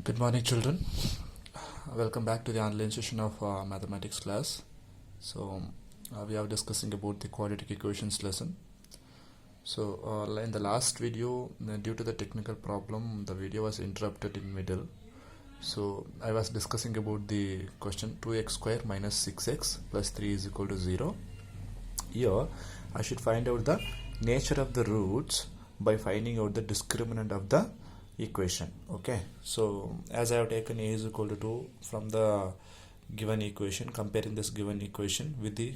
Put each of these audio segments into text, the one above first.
Good morning, children. Welcome back to the online session of mathematics class. We are discussing about the quadratic equations lesson. In the last video, due to the technical problem, the video was interrupted in middle. So I was discussing about the question 2x square minus 6x plus 3 is equal to 0. Here I should find out the nature of the roots by finding out the discriminant of the equation. Okay, so as I have taken a is equal to 2 from the given equation, comparing this given equation with the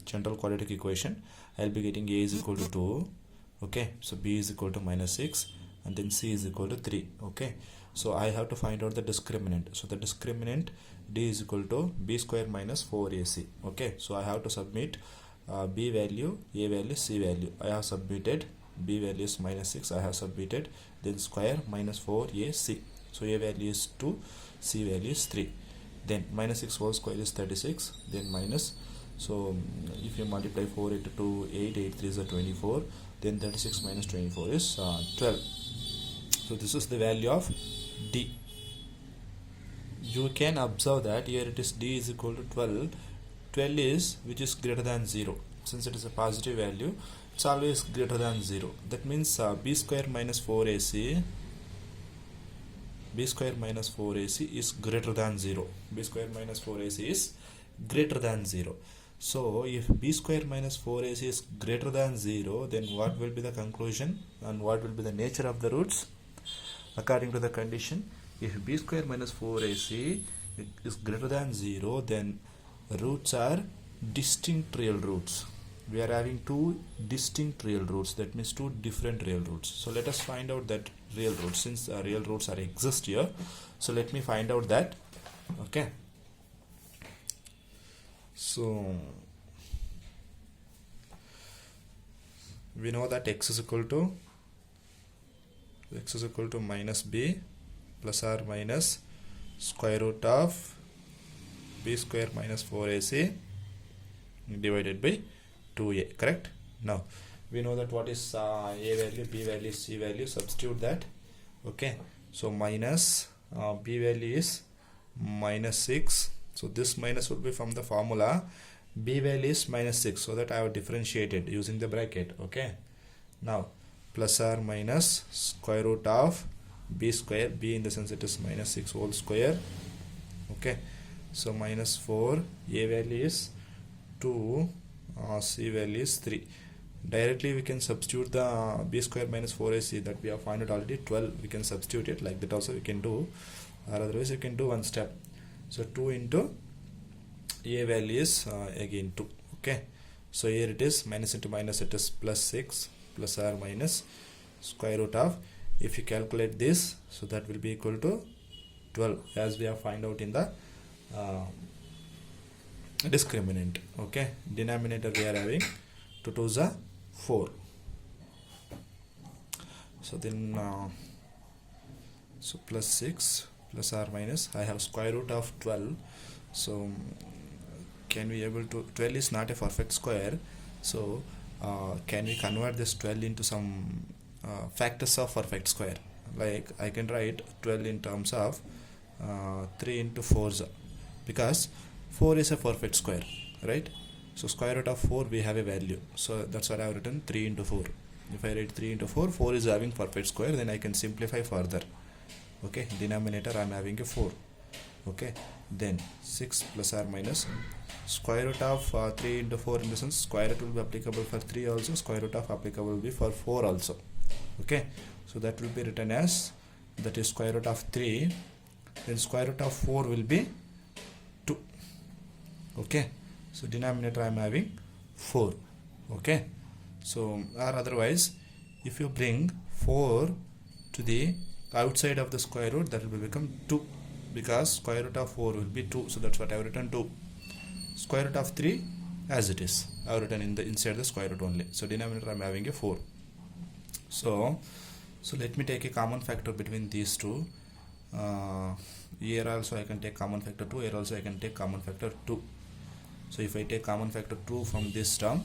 general quadratic equation, I'll be getting a is equal to 2. Okay, so b is equal to minus 6 and then c is equal to 3. Okay, so I have to find out the discriminant. So the discriminant d is equal to b square minus 4ac. Okay, so I have to submit b value, a value, c value. I have submitted b value is minus 6, I have submitted, then square minus 4ac. So a value is 2, c value is 3. Then minus 6 whole square is 36, then minus, so if you multiply 4 into 2, 8, 8 3 is 24, then 36 minus 24 is 12. So this is the value of d. You can observe that here it is d is equal to 12. 12 is which is greater than 0. Since it is a positive value, it's always greater than 0. That means b square minus 4ac is greater than 0. b square minus 4ac is greater than 0. So if b square minus 4ac is greater than 0, then what will be the conclusion and what will be the nature of the roots? According to the condition, if b square minus 4ac is greater than 0, then roots are distinct real roots. We are having two distinct real roots, that means two different real roots. So let us find out that real roots, since real roots are exist here. So let me find out that. Okay, so we know that x is equal to minus b plus or minus square root of b square minus 4ac divided by 2a, correct? Now we know that what is a value, b value, c value, substitute that. Okay, so minus b value is minus 6, so this minus will be from the formula. B value is minus 6, so that I have differentiated using the bracket. Okay, now plus or minus square root of b square, b in the sense it is minus 6 whole square. Okay, so minus 4, a value is 2, c value is 3. Directly we can substitute the b square minus 4ac that we have found it already 12. We can substitute it like that also we can do, or otherwise you can do one step. So 2 into a value is again 2. Okay, so here it is minus into minus, it is plus 6 plus or minus square root of, if you calculate this, so that will be equal to 12 as we have find out in the discriminant. Okay, denominator we are having 2 2s are 4. So then so plus 6 plus or minus, I have square root of 12. So can we able to, 12 is not a perfect square, so can we convert this 12 into some factors of perfect square? Like I can write 12 in terms of 3 into 4s, because 4 is a perfect square, right? So square root of 4 we have a value, so that's what I have written 3 into 4. If I write 3 into 4, 4 is having perfect square, then I can simplify further. Okay, denominator I am having a 4. Okay, then 6 plus or minus square root of 3 into 4, in the sense square root will be applicable for 3 also, square root of applicable will be for 4 also. Okay, so that will be written as, that is square root of 3, then square root of 4 will be 2. Okay, so denominator I am having 4. Okay, so or otherwise if you bring 4 to the outside of the square root, that will become 2, because square root of 4 will be 2, so that's what I have written 2. Square root of 3 as it is, I have written in the inside the square root only, so denominator I am having a 4. So let me take a common factor between these two. Here also I can take common factor 2, here also I can take common factor 2. So if I take common factor 2 from this term,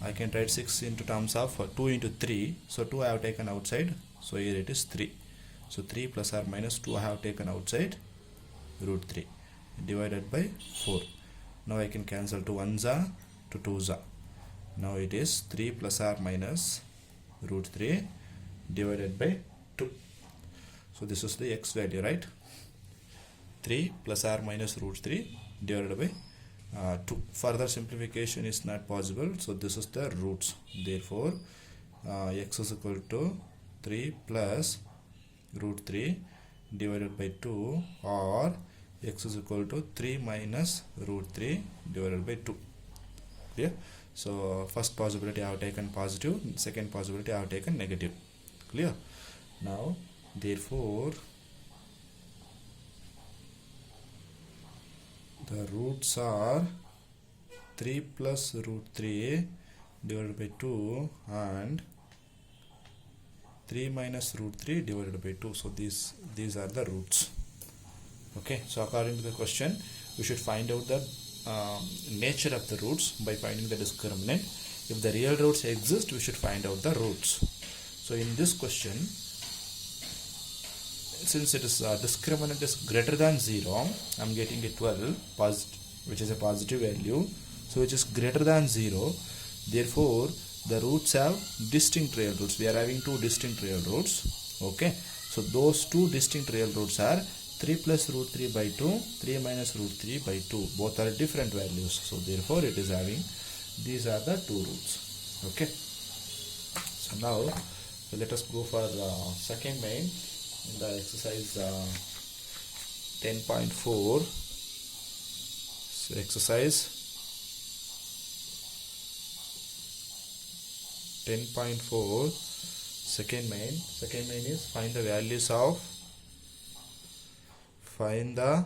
I can write 6 into terms of 2 into 3. So 2 I have taken outside, so here it is 3. So 3 plus or minus 2 I have taken outside, root 3 divided by 4. Now I can cancel to 1s are to 2s are. Now it is 3 plus or minus root 3 divided by 2. So this is the x value, right? 3 plus or minus root 3 divided by 2. Further simplification is not possible, so this is the roots. Therefore x is equal to 3 plus root 3 divided by 2, or x is equal to 3 minus root 3 divided by 2. Clear? So first possibility I have taken positive, second possibility I have taken negative. Clear? Now therefore the roots are 3 plus root 3 divided by 2 and 3 minus root 3 divided by 2. So these are the roots. Okay, so according to the question, we should find out the nature of the roots by finding the discriminant. If the real roots exist, we should find out the roots. So in this question, since it is discriminant is greater than 0, I am getting a 12 positive, which is a positive value, so which is greater than 0. Therefore the roots have distinct real roots. We are having two distinct real roots. Okay, so those two distinct real roots are 3 plus root 3 by 2, 3 minus root 3 by 2. Both are different values, so therefore it is having, these are the two roots. Okay, so now let us go for second main in the exercise 10.4. so exercise 10.4, second main is find the values of find the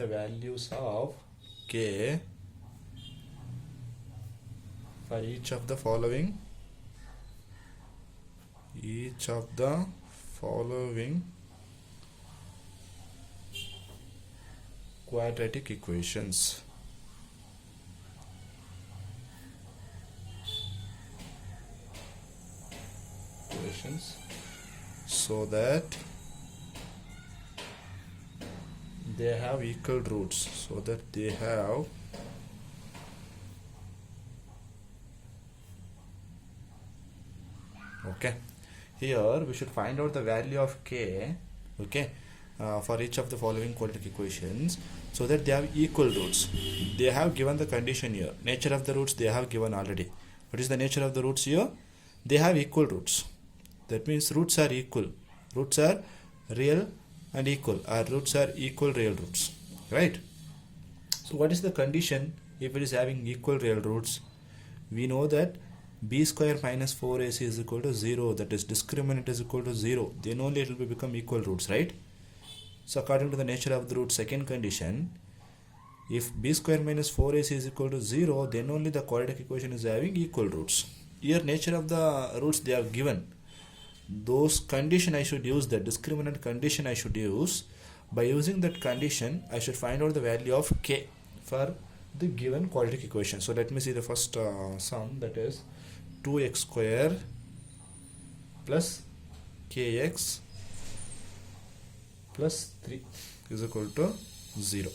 values of k for each of the following quadratic equations. So that they have equal roots, okay, here we should find out the value of k, okay, for each of the following quadratic equations, so that they have equal roots. They have given the condition here. Nature of the roots they have given already. What is the nature of the roots here? They have equal roots. That means roots are equal. Roots are real and equal, or roots are equal real roots, right? So what is the condition if it is having equal real roots? We know that b square minus 4ac is equal to 0, that is discriminant is equal to 0. Then only it will become equal roots, right? So according to the nature of the root, second condition, if b square minus 4ac is equal to 0, then only the quadratic equation is having equal roots. Here nature of the roots they are given. Those condition I should use, the discriminant condition I should use. By using that condition, I should find out the value of k for the given quadratic equation. So let me see the first sum, that is 2x square plus kx plus 3 is equal to 0.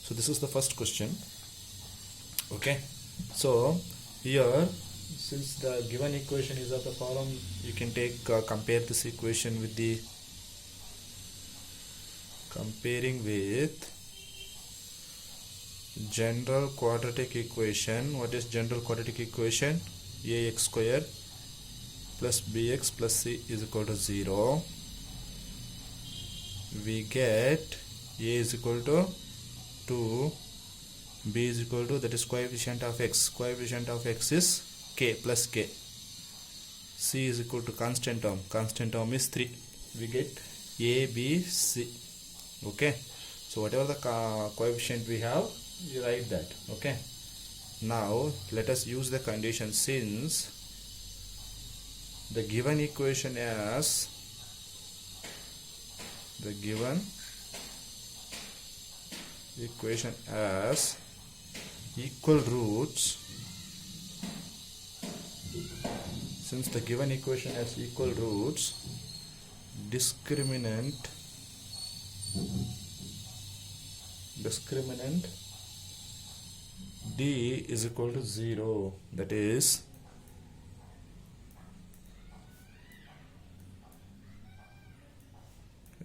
So this is the first question. Okay, so here, since the given equation is of the form, you can take compare this equation with the comparing with general quadratic equation. What is general quadratic equation? Ax square plus bx plus c is equal to 0. We get a is equal to 2, b is equal to, that is coefficient of x. Coefficient of x is k plus k. C is equal to constant term is 3. We get a, b, c. Okay, so whatever the coefficient we have, you write that. Okay, now let us use the condition. Since the given equation as equal roots, since the given equation has equal roots, discriminant d is equal to 0, that is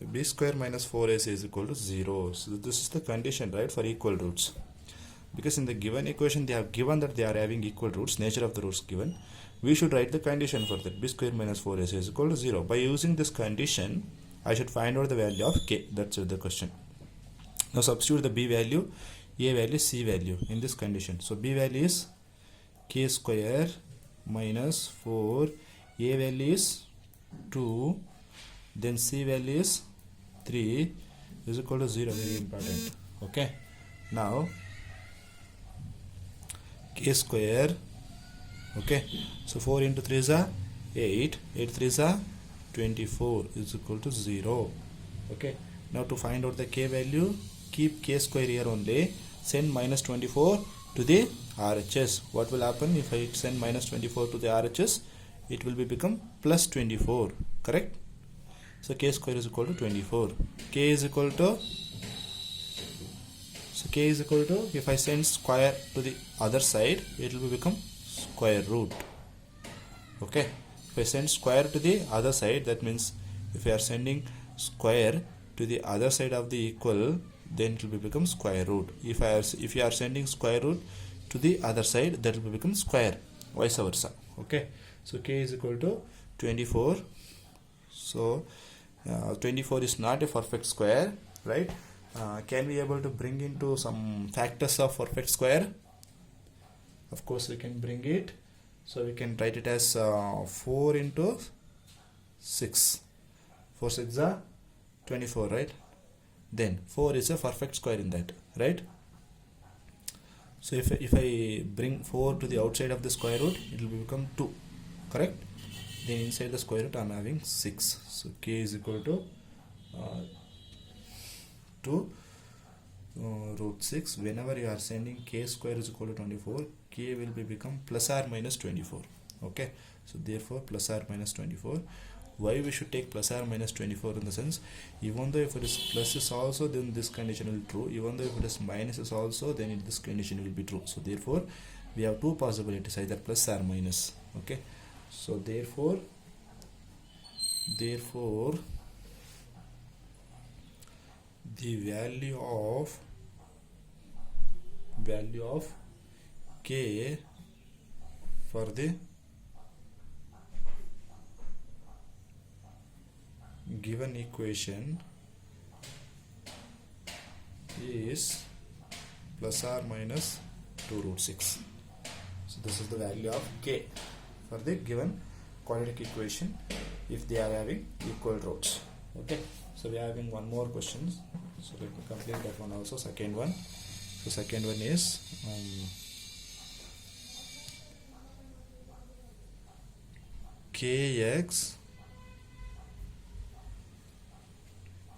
b square minus 4ac is equal to 0. So this is the condition, right, for equal roots, because in the given equation they have given that they are having equal roots, nature of the roots given. We should write the condition for that, b square minus 4ac is equal to 0. By using this condition, I should find out the value of k. That's the question. Now substitute the b value, a value, c value in this condition. So b value is k square minus 4, a value is 2, then c value is 3 is equal to 0. Very important. Okay. Now k square, okay, so 4 into 3 is 8, 8 3 is 24 is equal to 0. Okay. Now to find out the k value, keep k square here only, send minus 24 to the RHS. What will happen if I send minus 24 to the RHS? It will become plus 24, correct? So k square is equal to 24. K is equal to, if I send square to the other side, it will become square root. Okay. If I send square to the other side, that means if I are sending square to the other side of the equal, then it will become square root. If you are sending square root to the other side, that will become square, vice versa. Okay. So k is equal to 24. So 24 is not a perfect square, right? Can we able to bring into some factors of perfect square? Of course we can bring it. So we can write it as 4 into 6. 4 6 is 24, right? Then 4 is a perfect square in that, right? So if I bring 4 to the outside of the square root, it will become 2, correct? Then inside the square root I am having 6. So k is equal to 2 root 6. Whenever you are sending k square is equal to 24, k will become plus or minus 24. Okay. So therefore plus or minus 24. Why we should take plus or minus 24 in the sense, even though if it is plus is also, then this condition will be true. Even though if it is minus is also, then this condition will be true. So therefore we have two possibilities, either plus or minus. Okay. So therefore the value of k for the given equation is plus or minus 2 root 6. So this is the value of k for the given quadratic equation if they are having equal roots. Okay. So we are having one more question. So let me complete that one also, second one. So second one is kx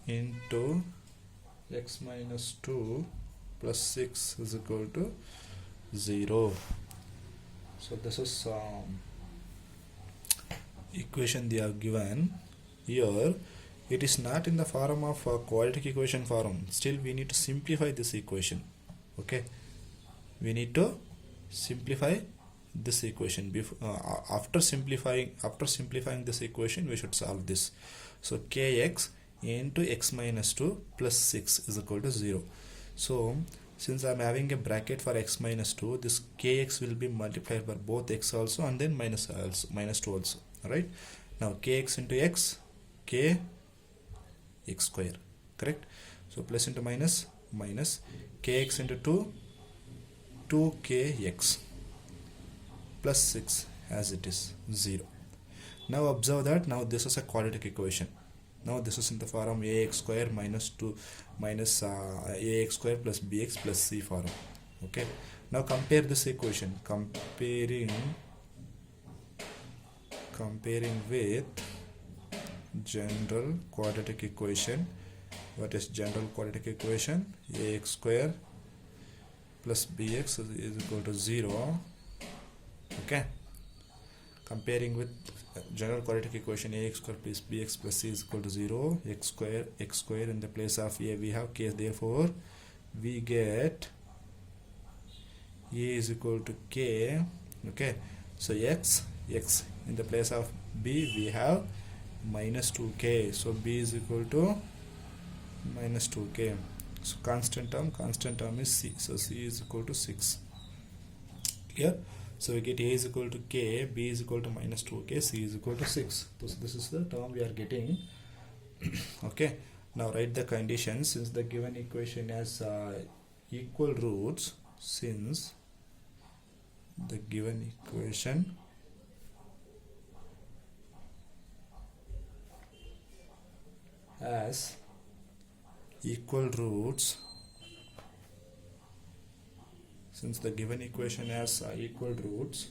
into x minus 2 plus 6 is equal to 0. So this is equation they have given here. It is not in the form of quadratic equation form. Still we need to simplify this equation. Okay, we need to simplify this equation. After simplifying this equation, we should solve this. So kx into x minus 2 plus 6 is equal to 0. So since I am having a bracket for x minus 2, this kx will be multiplied by both x also and then minus 2 also. Alright. Now kx into x, k x square, correct? So plus into minus, kx into 2, 2kx plus 6 as it is 0. Now observe that now this is a quadratic equation. Now this is in the form ax square minus 2 minus ax square plus bx plus c form. Okay. Now compare this equation, comparing with general quadratic equation. What is general quadratic equation? Ax square plus bx is equal to 0. Okay. comparing with general quadratic equation ax square plus bx plus c is equal to 0, x square in the place of a we have k, therefore we get a is equal to k. Okay, so x in the place of b we have minus 2k, so b is equal to minus 2k. So constant term is c, so c is equal to 6. Clear? So we get a is equal to k, b is equal to minus 2k, c is equal to 6. So this is the term we are getting. Okay, now write the condition. Since the given equation has equal roots, since the given equation has equal roots, since the given equation has equal roots,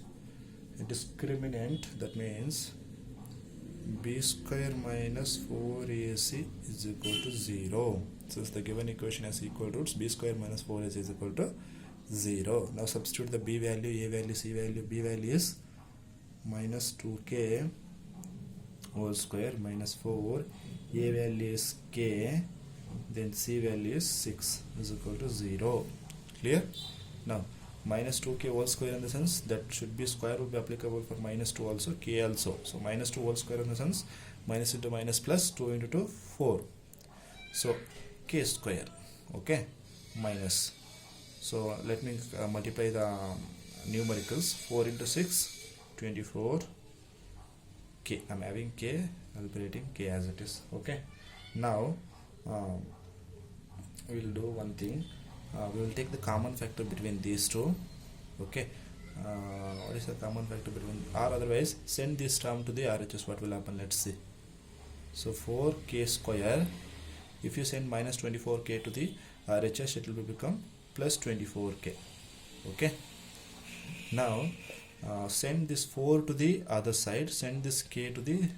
a discriminant, that means b square minus 4ac is equal to 0. Since the given equation has equal roots, b square minus 4ac is equal to 0. Now substitute the b value, a value, c value. B value is minus 2k whole square minus 4, a value is k, then c value is 6 is equal to 0. Clear? Now minus 2k whole square in the sense that should be square will be applicable for minus 2 also, k also. So minus 2 whole square in the sense minus into minus plus 2 into 2 4, so k square. Okay, minus. So let me multiply the numericals. 4 into 6 24 k. I'm having k, I'll be writing k as it is. Okay, now we will do one thing. We will take the common factor between these two. Okay, what is the common factor between, or otherwise send this term to the RHS, what will happen, let's see. So 4k square, if you send minus 24k to the RHS, it will become plus 24k. Okay, now send this 4 to the other side, send this k to the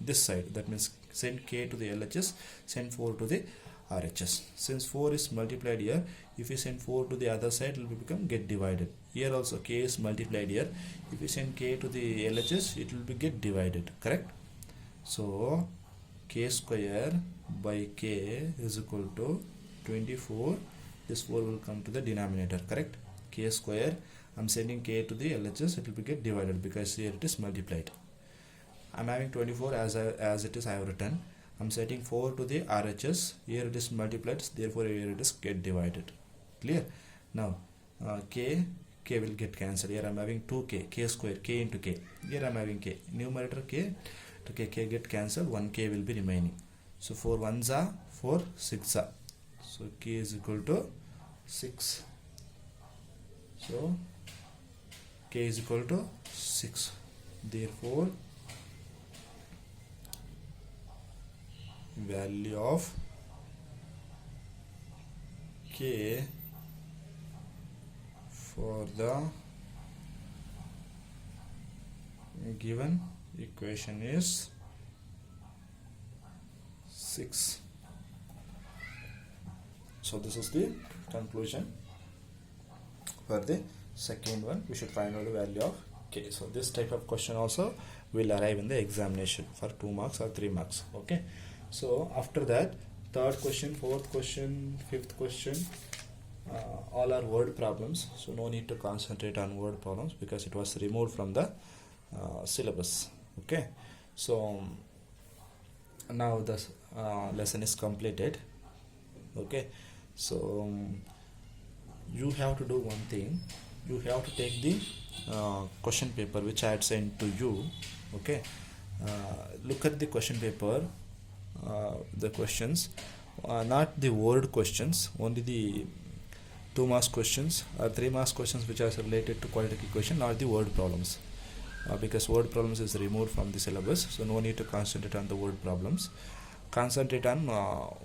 this side, that means send k to the LHS, send 4 to the RHS. Since 4 is multiplied here, if you send 4 to the other side, it will become get divided. Here also k is multiplied here, if you send k to the LHS, it will be get divided, correct? So k square by k is equal to 24, this 4 will come to the denominator, correct? K square, I'm sending k to the LHS, it will be get divided because here it is multiplied. I'm having 24 as it is I have written. I'm setting 4 to the RHS, here it is multiplied, therefore here it is get divided. Clear? Now k will get cancelled. Here I'm having 2k, k square, k into k. Here I'm having k, numerator k to k get cancelled, 1k will be remaining. So 4 1s are 4 6 are, so k is equal to 6. So k is equal to 6, therefore value of k for the given equation is 6. So this is the conclusion. For the second one, we should find out the value of k. So this type of question also will arrive in the examination for 2 marks or 3 marks. Okay, so after that, third question, fourth question, fifth question, all are word problems, so no need to concentrate on word problems because it was removed from the syllabus. Okay, so now the lesson is completed. Okay, so you have to do one thing. You have to take the question paper which I had sent to you. Okay, look at the question paper, the questions, not the word questions, only the 2 marks questions or 3 marks questions which are related to quadratic equation, not the word problems, because word problems is removed from the syllabus, so no need to concentrate on the word problems. Concentrate on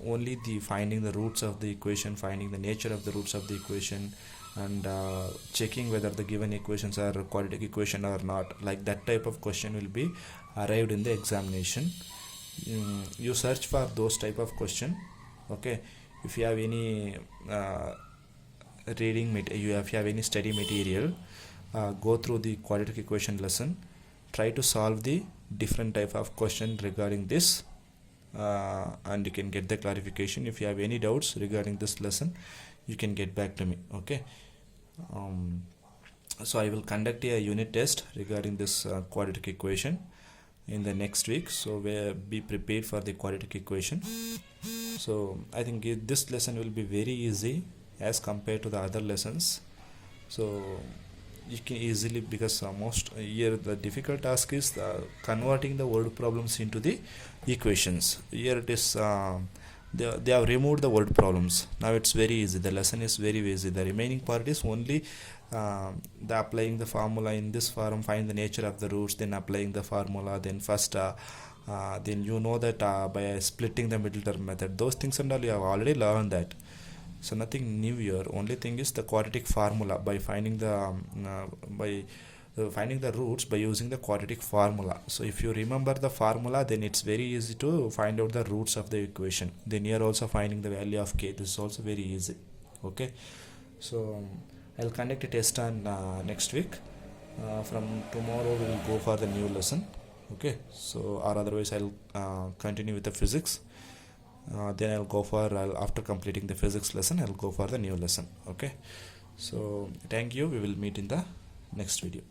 only the finding the roots of the equation, finding the nature of the roots of the equation, and checking whether the given equations are quadratic equation or not. Like that type of question will be arrived in the examination. You search for those type of question. Okay, if you have any reading material, if you have any study material, go through the quadratic equation lesson, try to solve the different type of question regarding this, and you can get the clarification. If you have any doubts regarding this lesson, you can get back to me. Okay. So I will conduct a unit test regarding this quadratic equation in the next week, so be prepared for the quadratic equation. So I think this lesson will be very easy as compared to the other lessons. So you can easily, because most here the difficult task is converting the word problems into the equations. Here it is they have removed the word problems. Now it's very easy, the lesson is very easy. The remaining part is only the applying the formula in this form, find the nature of the roots, then applying the formula, then first then you know that by splitting the middle term method, those things and all you have already learned that. So nothing new here. Only thing is the quadratic formula, by finding the finding the roots by using the quadratic formula. So if you remember the formula, then it's very easy to find out the roots of the equation. Then here also finding the value of k, this is also very easy. Okay, so I'll conduct a test on next week. From tomorrow we will go for the new lesson. Okay, so or otherwise I'll continue with the physics. Then I'll go for after completing the physics lesson, I'll go for the new lesson. Okay, so thank you. We will meet in the next video.